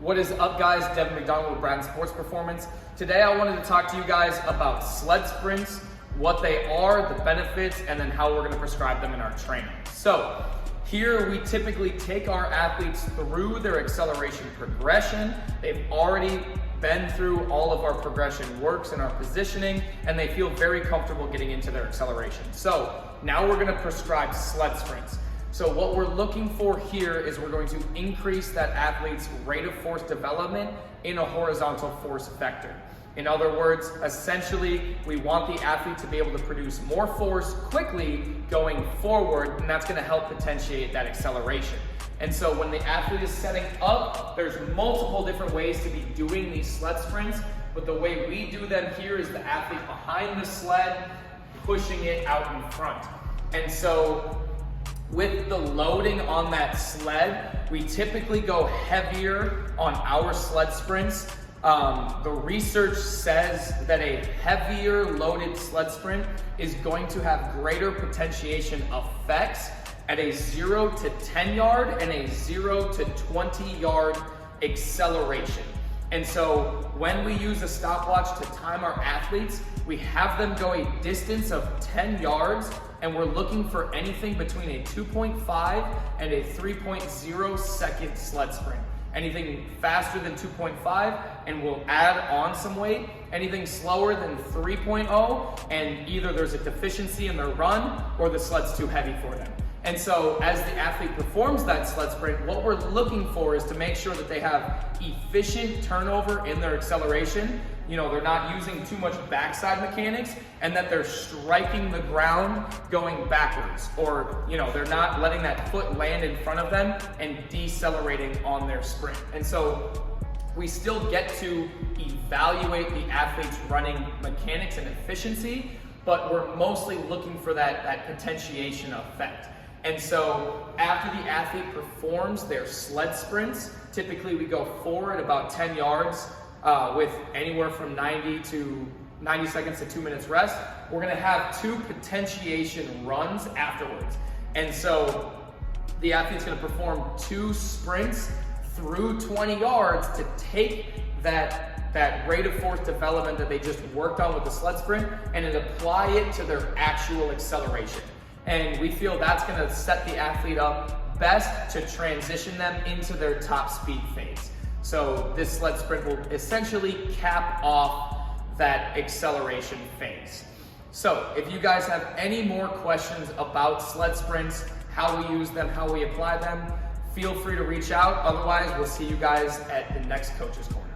What is up, guys? Devin McDonald with Brand Sports Performance. Today I wanted to talk to you guys about sled sprints, what they are, the benefits, and then how we're going to prescribe them in our training. So here we typically take our athletes through their acceleration progression. They've already been through all of our progression works and our positioning, and they feel very comfortable getting into their acceleration. So now we're going to prescribe sled sprints. So what we're looking for here is we're going to increase that athlete's rate of force development in a horizontal force vector. In other words, essentially, we want the athlete to be able to produce more force quickly going forward, and that's going to help potentiate that acceleration. And so when the athlete is setting up, there's multiple different ways to be doing these sled sprints, but the way we do them here is the athlete behind the sled, pushing it out in front. And so with the loading on that sled, we typically go heavier on our sled sprints. The research says that a heavier loaded sled sprint is going to have greater potentiation effects at a 0 to 10 yard and a 0 to 20 yard acceleration. And so when we use a stopwatch to time our athletes, we have them go a distance of 10 yards, and we're looking for anything between a 2.5 and a 3.0 second sled sprint. Anything faster than 2.5, and we'll add on some weight. Anything slower than 3.0, and either there's a deficiency in their run or the sled's too heavy for them. And so as the athlete performs that sled sprint, what we're looking for is to make sure that they have efficient turnover in their acceleration. You know, they're not using too much backside mechanics, and that they're striking the ground going backwards, or, you know, they're not letting that foot land in front of them and decelerating on their sprint. And so we still get to evaluate the athlete's running mechanics and efficiency, but we're mostly looking for that potentiation effect. And so after the athlete performs their sled sprints, typically we go forward about 10 yards with anywhere from 90 seconds to 2 minutes rest. We're gonna have 2 potentiation runs afterwards. And so the athlete's gonna perform 2 sprints through 20 yards to take that rate of force development that they just worked on with the sled sprint and then apply it to their actual acceleration. And we feel that's gonna set the athlete up best to transition them into their top speed phase. So this sled sprint will essentially cap off that acceleration phase. So if you guys have any more questions about sled sprints, how we use them, how we apply them, feel free to reach out. Otherwise, we'll see you guys at the next Coach's Corner.